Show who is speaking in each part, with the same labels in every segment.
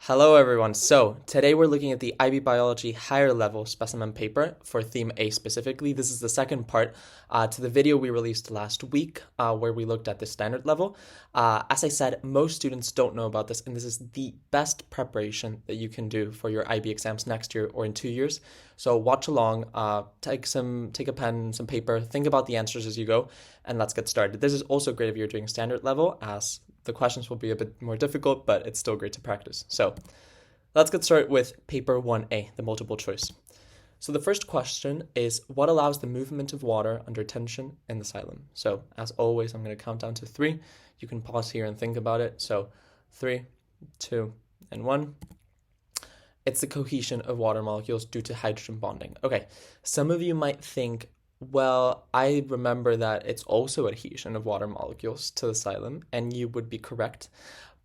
Speaker 1: Hello everyone. So today we're looking at the IB Biology higher level specimen paper for theme A specifically. This is the second part to the video we released last week where we looked at the standard level. As I said, most students don't know about this, and this is the best preparation that you can do for your IB exams next year or in 2 years. So watch along, take a pen, some paper, think about the answers as you go, and let's get started. This is also great if you're doing standard level, as the questions will be a bit more difficult, but it's still great to practice. So let's get started with paper 1A, the multiple choice. So the first question is, what allows the movement of water under tension in the xylem? So as always, I'm going to count down to 3. You can pause here and think about it. So 3, 2, and 1. It's the cohesion of water molecules due to hydrogen bonding. Okay, some of you might think, well, I remember that it's also adhesion of water molecules to the xylem, and you would be correct,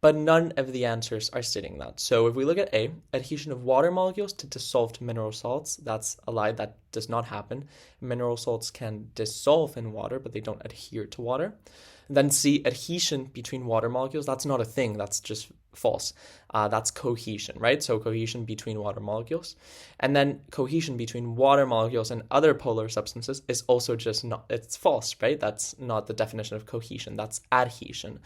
Speaker 1: but none of the answers are stating that. So if we look at A, adhesion of water molecules to dissolved mineral salts, that's a lie, that does not happen. Mineral salts can dissolve in water, but they don't adhere to water. Then C, adhesion between water molecules, that's not a thing, that's just false. That's cohesion, right? So cohesion between water molecules. And then cohesion between water molecules and other polar substances is also just not, it's false, right? That's not the definition of cohesion, that's adhesion.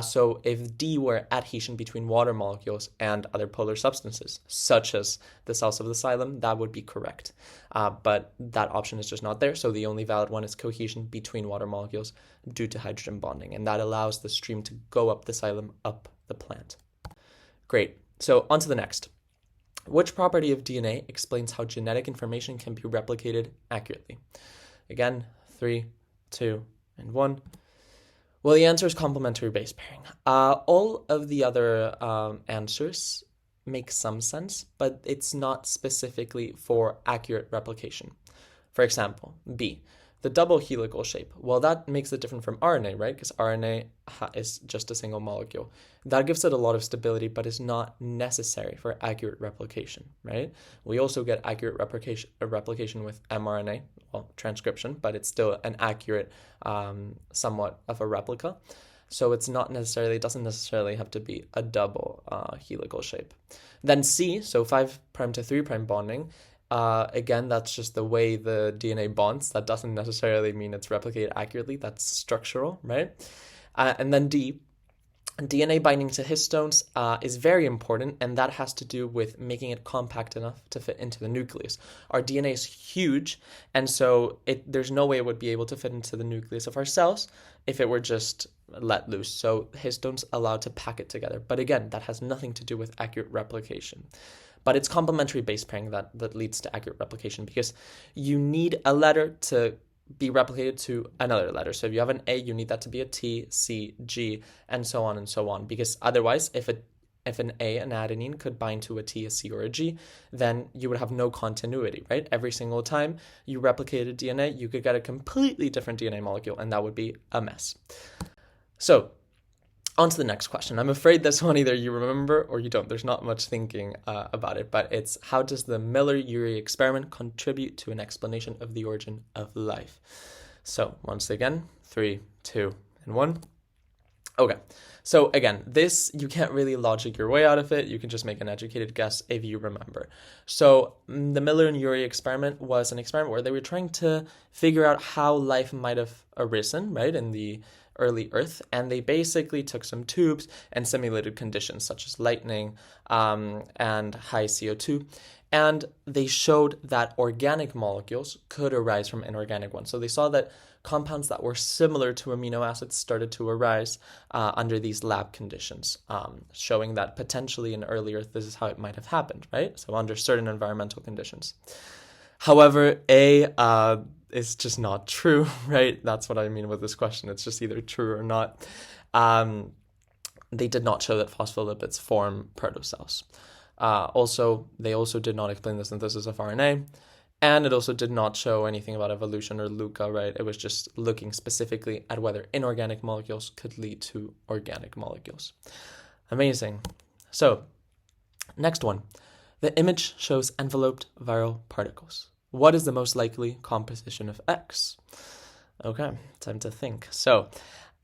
Speaker 1: So if D were adhesion between water molecules and other polar substances, such as the cells of the xylem, that would be correct. But that option is just not there, so the only valid one is cohesion between water molecules due to hydrogen bonding, and that allows the stream to go up the xylem, up the plant. Great. So on to the next. Which property of DNA explains how genetic information can be replicated accurately? Again, 3, 2, and 1. Well, the answer is complementary base pairing. All of the other answers make some sense, but it's not specifically for accurate replication. For example, B, the double helical shape. Well, that makes it different from RNA, right? Because RNA is just a single molecule. That gives it a lot of stability, but is not necessary for accurate replication, right? We also get accurate replication with mRNA, well, transcription, but it's still an accurate, somewhat of a replica. So it doesn't necessarily have to be a double helical shape. Then C, so 5' to 3' bonding. Again, that's just the way the DNA bonds. That doesn't necessarily mean it's replicated accurately. That's structural, right? And then D, DNA binding to histones is very important, and that has to do with making it compact enough to fit into the nucleus. Our DNA is huge, and so there's no way it would be able to fit into the nucleus of our cells if it were just let loose. So histones allow to pack it together. But again, that has nothing to do with accurate replication. But it's complementary base pairing that leads to accurate replication, because you need a letter to be replicated to another letter. So if you have an A, you need that to be a T, C, G, and so on, because otherwise, if an A, an adenine, could bind to a T, a C, or a G, then you would have no continuity, right? Every single time you replicated DNA, you could get a completely different DNA molecule, and that would be a mess. So on to the next question. I'm afraid this one either you remember or you don't. There's not much thinking about it, but it's, how does the Miller-Urey experiment contribute to an explanation of the origin of life? So once again, 3, 2, and 1. Okay, so again, this, you can't really logic your way out of it. You can just make an educated guess if you remember. So the Miller and Urey experiment was an experiment where they were trying to figure out how life might have arisen, right, in the early Earth, and they basically took some tubes and simulated conditions such as lightning and high CO2, and they showed that organic molecules could arise from inorganic ones. So they saw that compounds that were similar to amino acids started to arise under these lab conditions, showing that potentially in early Earth this is how it might have happened, right? So under certain environmental conditions. However, it's just not true, right? That's what I mean with this question. It's just either true or not. They did not show that phospholipids form protocells. They also did not explain the synthesis of RNA, and it also did not show anything about evolution or LUCA, right? It was just looking specifically at whether inorganic molecules could lead to organic molecules. Amazing. So, next one. The image shows enveloped viral particles. What is the most likely composition of X? Okay, time to think. So,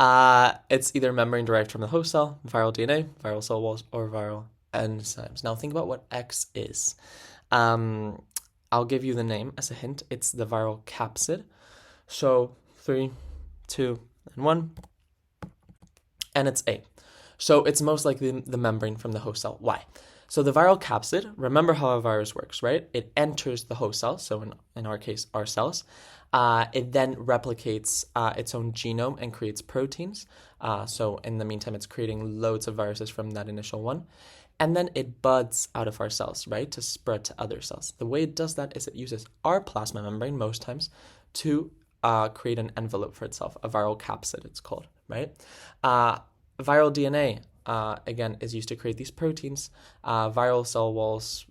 Speaker 1: it's either membrane derived from the host cell, viral DNA, viral cell walls, or viral enzymes. Now think about what X is. I'll give you the name as a hint. It's the viral capsid. So 3, 2, and 1, and it's A. So it's most likely the membrane from the host cell. Why? So the viral capsid, remember how a virus works, right? It enters the host cell, so in our case, our cells. It then replicates its own genome and creates proteins. So in the meantime, it's creating loads of viruses from that initial one. And then it buds out of our cells, right, to spread to other cells. The way it does that is it uses our plasma membrane most times to create an envelope for itself, a viral capsid it's called, right? Viral DNA, again, is used to create these proteins. Viral cell walls,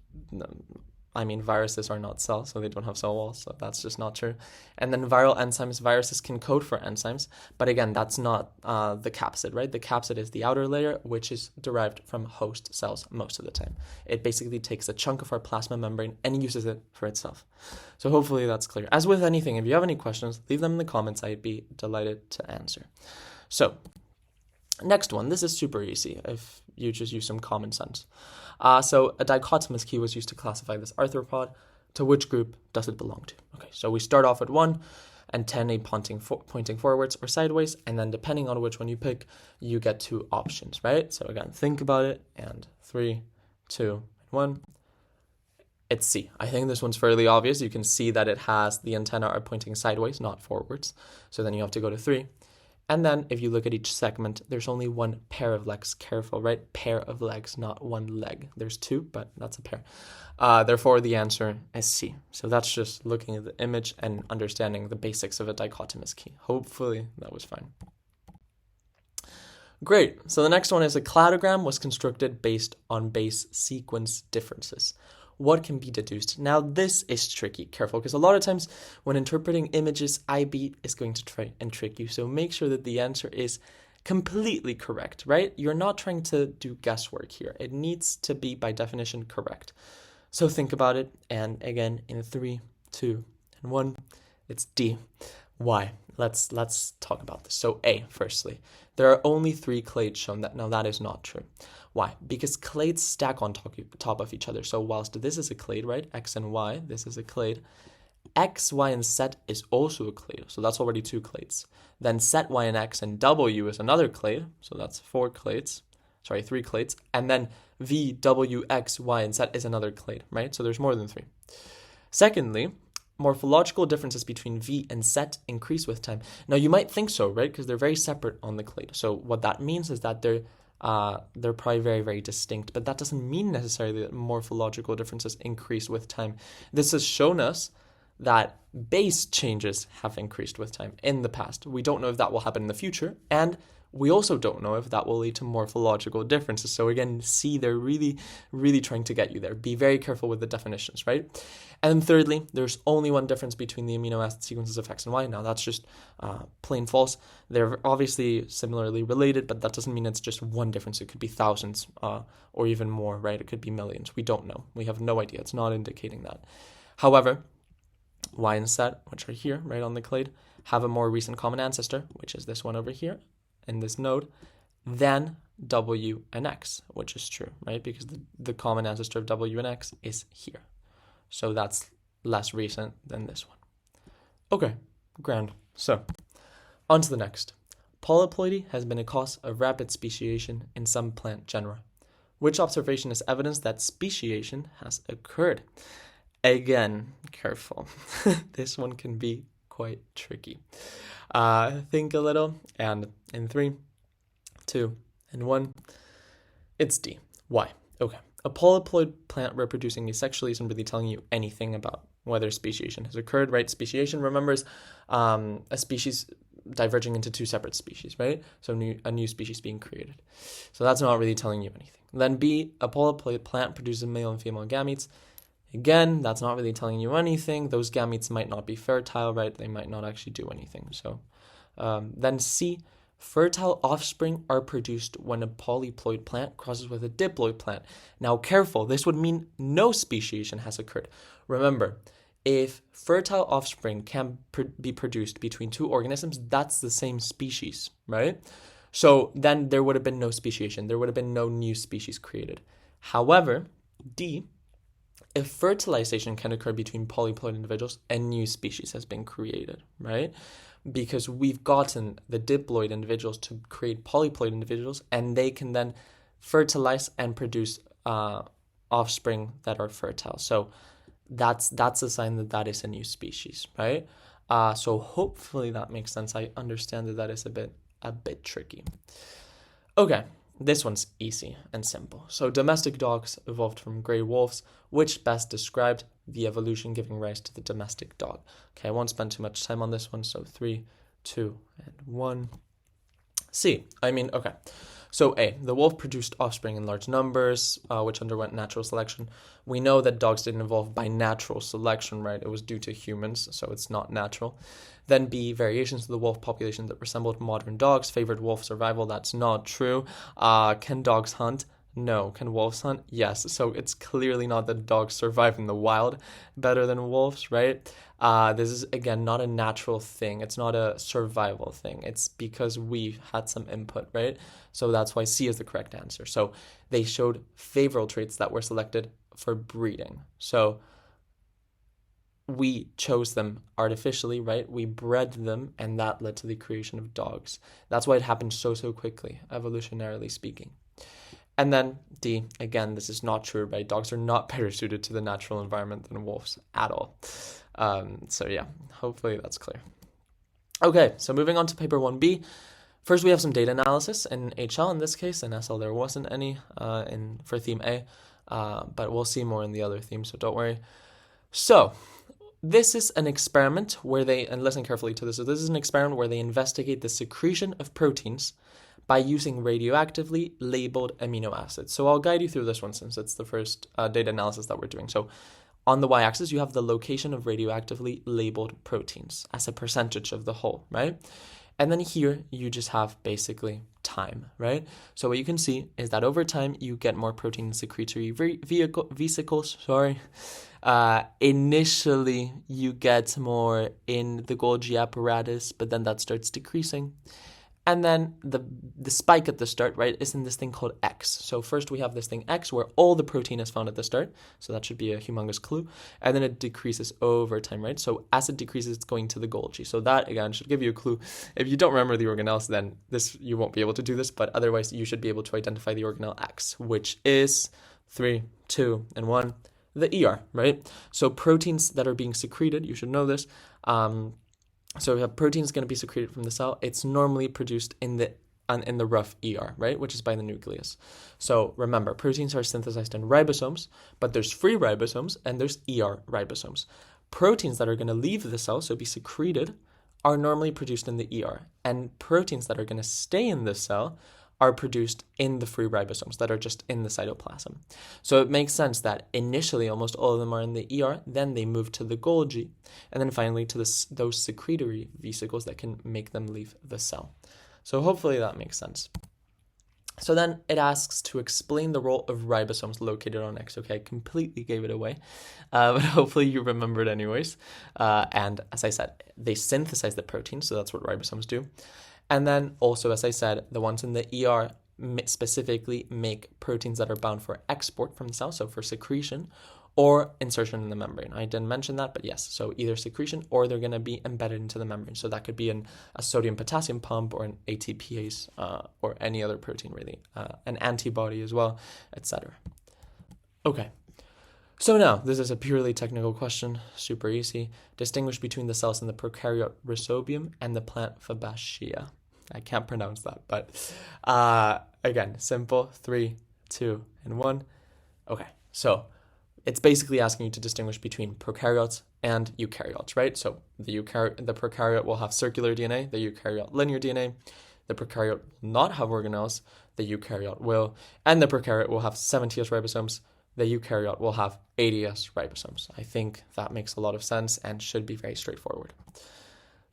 Speaker 1: viruses are not cells, so they don't have cell walls, so that's just not true. And then viral enzymes, viruses can code for enzymes, but again, that's not the capsid, right? The capsid is the outer layer, which is derived from host cells most of the time. It basically takes a chunk of our plasma membrane and uses it for itself. So hopefully that's clear. As with anything, if you have any questions, leave them in the comments. I'd be delighted to answer. So, next one, this is super easy if you just use some common sense. So a dichotomous key was used to classify this arthropod. To which group does it belong to? Okay, so we start off at 1, antennae pointing forwards or sideways, and then depending on which one you pick, you get 2 options, right? So again, think about it, and 3, 2, 1. It's C. I think this one's fairly obvious. You can see that it has the antennae are pointing sideways, not forwards. So then you have to go to 3. And then if you look at each segment, there's only 1 pair of legs. Careful, right? Pair of legs, not 1 leg. There's 2, but that's a pair. Therefore, the answer is C. So that's just looking at the image and understanding the basics of a dichotomous key. Hopefully that was fine. Great. So the next one is a cladogram was constructed based on base sequence differences. What can be deduced? Now, this is tricky. Careful, because a lot of times when interpreting images, IB is going to try and trick you. So make sure that the answer is completely correct, right? You're not trying to do guesswork here. It needs to be, by definition, correct. So think about it. And again, in 3, 2, and 1, it's D. Why? Let's talk about this. So A, firstly, there are only 3 clades shown. Now that is not true. Why? Because clades stack on top of each other. So whilst this is a clade, right, X and Y, this is a clade, X, Y, and Z is also a clade. So that's already 2 clades. Then Z, Y, and X and W is another clade. So that's 3 clades. And then V, W, X, Y, and Z is another clade, right? So there's more than 3. Secondly, morphological differences between V and Z increase with time. Now you might think so, right? Because they're very separate on the clade. So what that means is that they're probably very, very distinct, but that doesn't mean necessarily that morphological differences increase with time. This has shown us that base changes have increased with time in the past. We don't know if that will happen in the future, and we also don't know if that will lead to morphological differences. So again, see, they're really, really trying to get you there. Be very careful with the definitions, right? And then thirdly, there's only 1 difference between the amino acid sequences of X and Y. Now that's just plain false. They're obviously similarly related, but that doesn't mean it's just 1 difference. It could be thousands or even more, right? It could be millions. We don't know. We have no idea. It's not indicating that. However, Y and Z, which are here, right on the clade, have a more recent common ancestor, which is this one over here, in this node, than W and X, which is true, right? Because the common ancestor of W and X is here. So that's less recent than this one. Okay, grand. So, on to the next. Polyploidy has been a cause of rapid speciation in some plant genera. Which observation is evidence that speciation has occurred? Again, careful. This one can be quite tricky. Think a little, and in 3, 2, and 1, it's D. Why? Okay. A polyploid plant reproducing asexually isn't really telling you anything about whether speciation has occurred, right? Speciation, remember, is a species diverging into 2 separate species, right? So a new species being created. So that's not really telling you anything. Then B, a polyploid plant produces male and female gametes. Again, that's not really telling you anything. Those gametes might not be fertile, right? They might not actually do anything. So then C, fertile offspring are produced when a polyploid plant crosses with a diploid plant. Now, careful, this would mean no speciation has occurred. Remember, if fertile offspring can be produced between 2 organisms, that's the same species, right? So then there would have been no speciation. There would have been no new species created. However, D, if fertilization can occur between polyploid individuals, a new species has been created, right? Because we've gotten the diploid individuals to create polyploid individuals, and they can then fertilize and produce offspring that are fertile. So that's a sign that that is a new species, right? So hopefully that makes sense. I understand that is a bit tricky. Okay, this one's easy and simple. So domestic dogs evolved from gray wolves, which best described the evolution giving rise to the domestic dog. Okay, I won't spend too much time on this one. So 3, 2, and 1. Okay. So A, the wolf produced offspring in large numbers, which underwent natural selection. We know that dogs didn't evolve by natural selection, right? It was due to humans, so it's not natural. Then B, variations of the wolf population that resembled modern dogs favored wolf survival. That's not true. Can dogs hunt? No. Can wolves hunt? Yes. So it's clearly not that dogs survive in the wild better than wolves, right? This is, again, not a natural thing. It's not a survival thing. It's because we had some input, right? So that's why C is the correct answer. So they showed favorable traits that were selected for breeding. So we chose them artificially, right? We bred them, and that led to the creation of dogs. That's why it happened so quickly, evolutionarily speaking. And then D, again, this is not true, right? Dogs are not better suited to the natural environment than wolves at all. So yeah, hopefully that's clear. Okay, so moving on to paper 1B. First, we have some data analysis in HL in this case. In SL, there wasn't any for theme A, but we'll see more in the other themes, so don't worry. So this is an experiment where they, and listen carefully to this, so this is an experiment where they investigate the secretion of proteins by using radioactively labeled amino acids. So I'll guide you through this one since it's the first data analysis that we're doing. So on the y-axis, you have the location of radioactively labeled proteins as a percentage of the whole, right? And then here, you just have basically time, right? So what you can see is that over time, you get more protein in secretory vesicles, initially, you get more in the Golgi apparatus, but then that starts decreasing. And then the spike at the start, right, is in this thing called X. So first we have this thing X where all the protein is found at the start. So that should be a humongous clue. And then it decreases over time, right? So as it decreases, it's going to the Golgi. So that, again, should give you a clue. If you don't remember the organelles, then you won't be able to do this. But otherwise, you should be able to identify the organelle X, which is 3, 2, and 1, the ER, right? So proteins that are being secreted, you should know this, so we have proteins going to be secreted from the cell. It's normally produced in the rough ER, right, which is by the nucleus. So remember, proteins are synthesized in ribosomes, but there's free ribosomes and there's ER ribosomes. Proteins that are going to leave the cell, so be secreted, are normally produced in the ER, and proteins that are going to stay in the cell are produced in the free ribosomes that are just in the cytoplasm. So it makes sense that initially almost all of them are in the ER, then they move to the Golgi, and then finally to those secretory vesicles that can make them leave the cell. So hopefully that makes sense. So then it asks to explain the role of ribosomes located on X. Okay, I completely gave it away, but hopefully you remembered anyways. And as I said, they synthesize the protein, so that's what ribosomes do. And then also, as I said, the ones in the ER specifically make proteins that are bound for export from the cell, so for secretion, or insertion in the membrane. I didn't mention that, but yes, so either secretion or they're going to be embedded into the membrane. So that could be a sodium-potassium pump or an ATPase or any other protein really, an antibody as well, etc. Okay. So now, this is a purely technical question, super easy. Distinguish between the cells in the prokaryote rhizobium and the plant Fabaceae. I can't pronounce that, but again, simple, 3, 2, and 1. Okay, so it's basically asking you to distinguish between prokaryotes and eukaryotes, right? So the prokaryote will have circular DNA, the eukaryote linear DNA. The prokaryote will not have organelles, the eukaryote will. And the prokaryote will have 70S ribosomes, the eukaryote will have 80S ribosomes. I think that makes a lot of sense and should be very straightforward.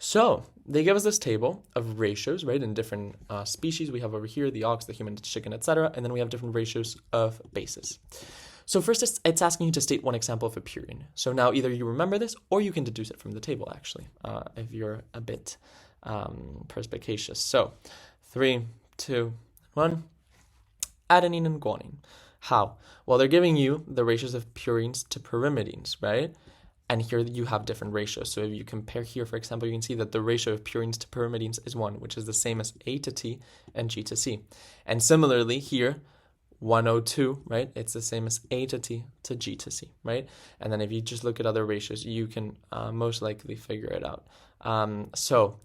Speaker 1: So they give us this table of ratios, right, in different species. We have over here the ox, the human, the chicken, etc. And then we have different ratios of bases. So first, it's asking you to state one example of a purine. So now either you remember this or you can deduce it from the table, actually, if you're a bit perspicacious. So 3, 2, 1. Adenine and guanine. How? Well, they're giving you the ratios of purines to pyrimidines, right? And here you have different ratios. So if you compare here, for example, you can see that the ratio of purines to pyrimidines is 1, which is the same as A to T and G to C. And similarly here, 102, right? It's the same as A to T to G to C, right? And then if you just look at other ratios, you can most likely figure it out. So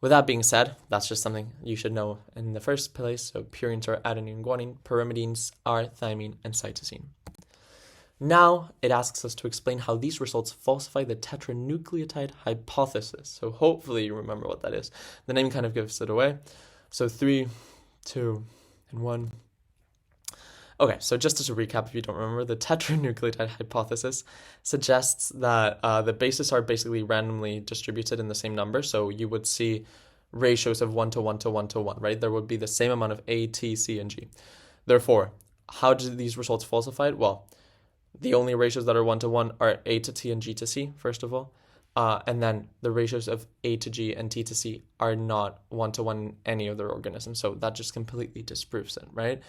Speaker 1: with that being said, that's just something you should know in the first place. So purines are adenine and guanine, pyrimidines are thymine and cytosine. Now it asks us to explain how these results falsify the tetranucleotide hypothesis. So hopefully you remember what that is. The name kind of gives it away. So 3, 2, and 1. Okay, so just as a recap, if you don't remember, the tetranucleotide hypothesis suggests that the bases are basically randomly distributed in the same number. So you would see ratios of 1 to 1 to 1 to 1, right? There would be the same amount of A, T, C, and G. Therefore, how do these results falsify it? Well, the only ratios that are 1 to 1 are A to T and G to C, first of all. And then the ratios of A to G and T to C are not 1 to 1 in any other organism. So that just completely disproves it, right?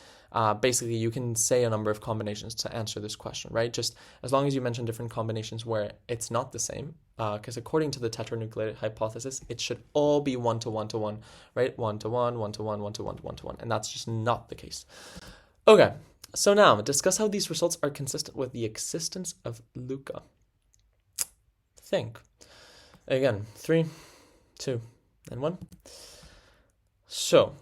Speaker 1: Basically, you can say a number of combinations to answer this question, right? Just as long as you mention different combinations where it's not the same, because according to the tetranucleotide hypothesis, it should all be 1 to 1 to 1, right? 1 to 1, 1 to 1, 1 to 1, 1 to 1. And that's just not the case. Okay, so now discuss how these results are consistent with the existence of LUCA. Think. Again, 3, 2, and 1. So,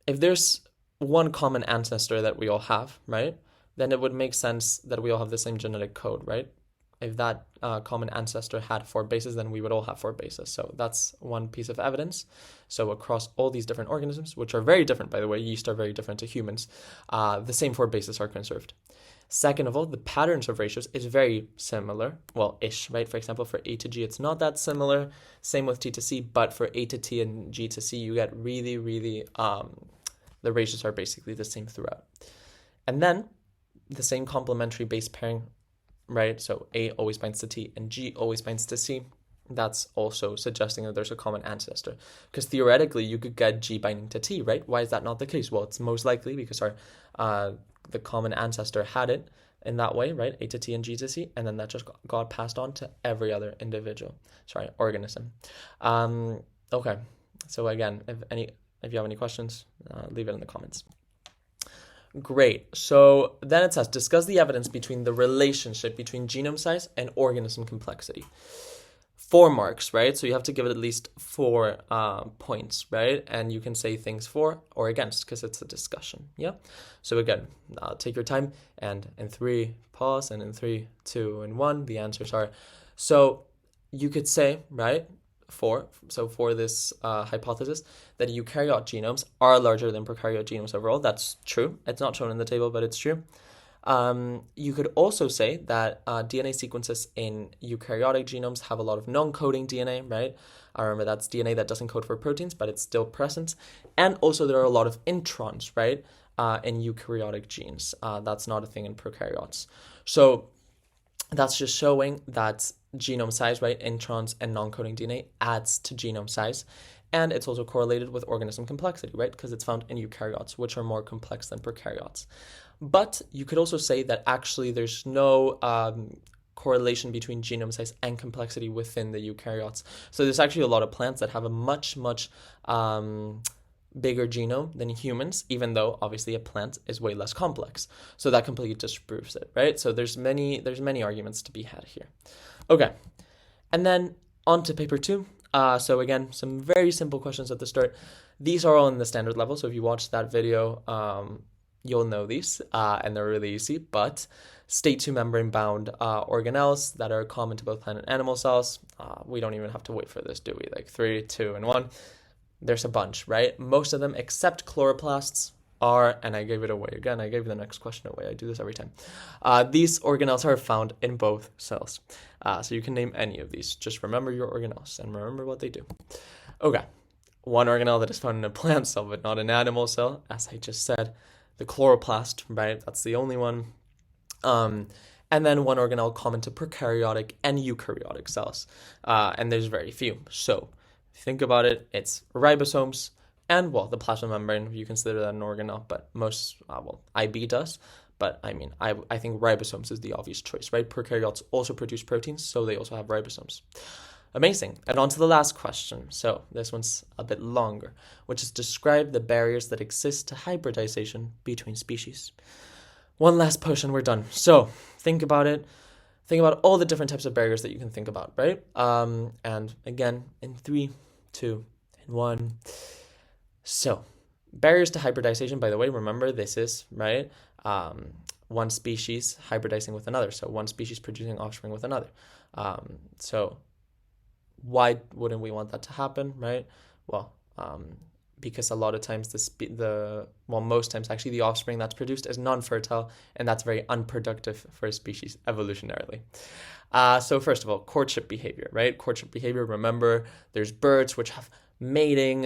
Speaker 1: if there's one common ancestor that we all have, right, then it would make sense that we all have the same genetic code, right? If that common ancestor had 4 bases, then we would all have 4 bases. So that's one piece of evidence. So across all these different organisms, which are very different, by the way, yeast are very different to humans, the same 4 bases are conserved. Second of all, the patterns of ratios is very similar, well, ish, right? For example, for A to G, it's not that similar. Same with T to C, but for A to T and G to C, you get really, the ratios are basically the same throughout. And then the same complementary base pairing, right? So A always binds to T and G always binds to C. That's also suggesting that there's a common ancestor. Because theoretically, you could get G binding to T, right? Why is that not the case? Well, it's most likely because the common ancestor had it in that way, right? A to T and G to C, and then that just got passed on to every other organism. Okay, so again, if you have any questions, leave it in the comments. Great. So then it says, discuss the evidence between the relationship between genome size and organism complexity. 4 marks, right? So you have to give it at least 4 points, right? And you can say things for or against because it's a discussion, yeah? So again, take your time, and in 3, pause, and in 3, 2, and 1, the answers are. So you could say, right, for this hypothesis, that eukaryote genomes are larger than prokaryote genomes overall. That's true. It's not shown in the table, but it's true. You could also say that DNA sequences in eukaryotic genomes have a lot of non-coding DNA, right? I remember that's DNA that doesn't code for proteins, but it's still present. And also there are a lot of introns, right, in eukaryotic genes. That's not a thing in prokaryotes. So that's just showing that genome size, right, introns and non-coding DNA adds to genome size. And it's also correlated with organism complexity, right, because it's found in eukaryotes, which are more complex than prokaryotes. But you could also say that actually there's no correlation between genome size and complexity within the eukaryotes. So there's actually a lot of plants that have a much bigger genome than humans, even though obviously a plant is way less complex. So that completely disproves it, right? So there's many arguments to be had here. Okay, and then on to paper 2. So again, some very simple questions at the start. These are all in the standard level, so if you watch that video, you'll know these, and they're really easy. But state 2 membrane-bound organelles that are common to both plant and animal cells. We don't even have to wait for this, do we? Like 3, 2, and 1. There's a bunch, right? Most of them, except chloroplasts, are, and I gave it away again. I gave the next question away. I do this every time. These organelles are found in both cells. So you can name any of these. Just remember your organelles and remember what they do. Okay. One organelle that is found in a plant cell, but not an animal cell, as I just said. The chloroplast, right? That's the only one. And then one organelle common to prokaryotic and eukaryotic cells. And there's very few. So if you think about it, it's ribosomes and, well, the plasma membrane. You consider that an organelle, but most, IB does. But I mean, I think ribosomes is the obvious choice, right? Prokaryotes also produce proteins, so they also have ribosomes. Amazing. And on to the last question. So this one's a bit longer, which is describe the barriers that exist to hybridization between species. One last push and we're done. So think about it. Think about all the different types of barriers that you can think about, right? And again, in 3, 2, and 1. So barriers to hybridization, by the way, remember this is, right, one species hybridizing with another. So one species producing offspring with another. So why wouldn't we want that to happen, right? Well, because a lot of times most times actually the offspring that's produced is non-fertile, and that's very unproductive for a species evolutionarily. So first of all, courtship behavior, right? Courtship behavior, remember, there's birds which have mating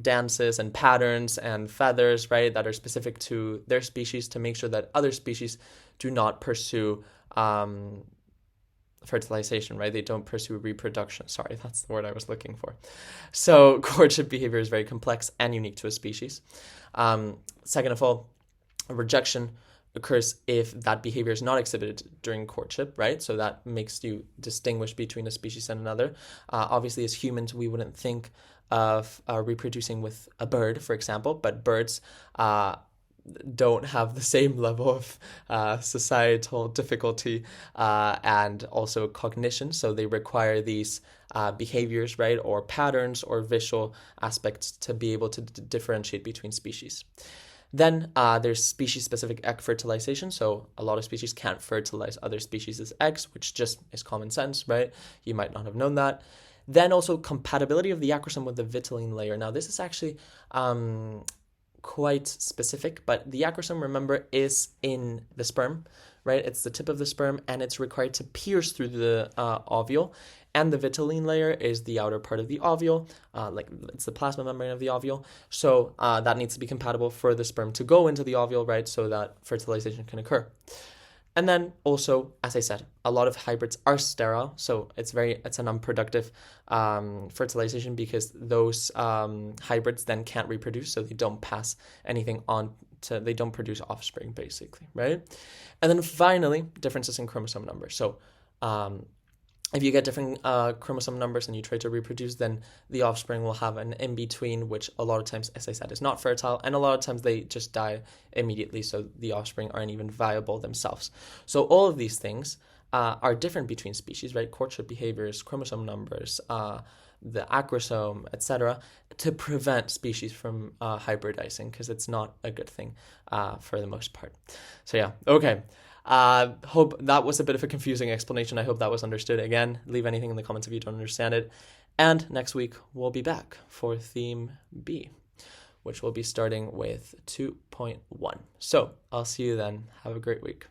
Speaker 1: dances and patterns and feathers, right, that are specific to their species to make sure that other species do not pursue fertilization, right? They don't pursue reproduction. Sorry, that's the word I was looking for. So courtship behavior is very complex and unique to a species. Second of all, rejection occurs if that behavior is not exhibited during courtship, right? So that makes you distinguish between a species and another. Obviously, as humans, we wouldn't think of reproducing with a bird, for example, but birds don't have the same level of societal difficulty and also cognition. So they require these behaviors, right, or patterns or visual aspects to be able to differentiate between species. Then there's species-specific egg fertilization. So a lot of species can't fertilize other species' eggs, which just is common sense, right? You might not have known that. Then also compatibility of the acrosome with the vitelline layer. Now this is actually quite specific, but the acrosome, remember, is in the sperm, right? It's the tip of the sperm, and it's required to pierce through the ovule, and the vitelline layer is the outer part of the ovule, like it's the plasma membrane of the ovule, so that needs to be compatible for the sperm to go into the ovule, right, so that fertilization can occur. And then also, as I said, a lot of hybrids are sterile, so it's an unproductive fertilization because those hybrids then can't reproduce, so they don't pass anything on they don't produce offspring, basically, right? And then finally, differences in chromosome numbers. So if you get different chromosome numbers and you try to reproduce, then the offspring will have an in-between, which a lot of times, as I said, is not fertile. And a lot of times they just die immediately, so the offspring aren't even viable themselves. So all of these things are different between species, right? Courtship behaviors, chromosome numbers, the acrosome, etc., to prevent species from hybridizing, because it's not a good thing for the most part. So yeah, okay. Hope that was a bit of a confusing explanation. I hope that was understood. Again, leave anything in the comments if you don't understand it. And next week, we'll be back for theme B, which will be starting with 2.1. So I'll see you then. Have a great week.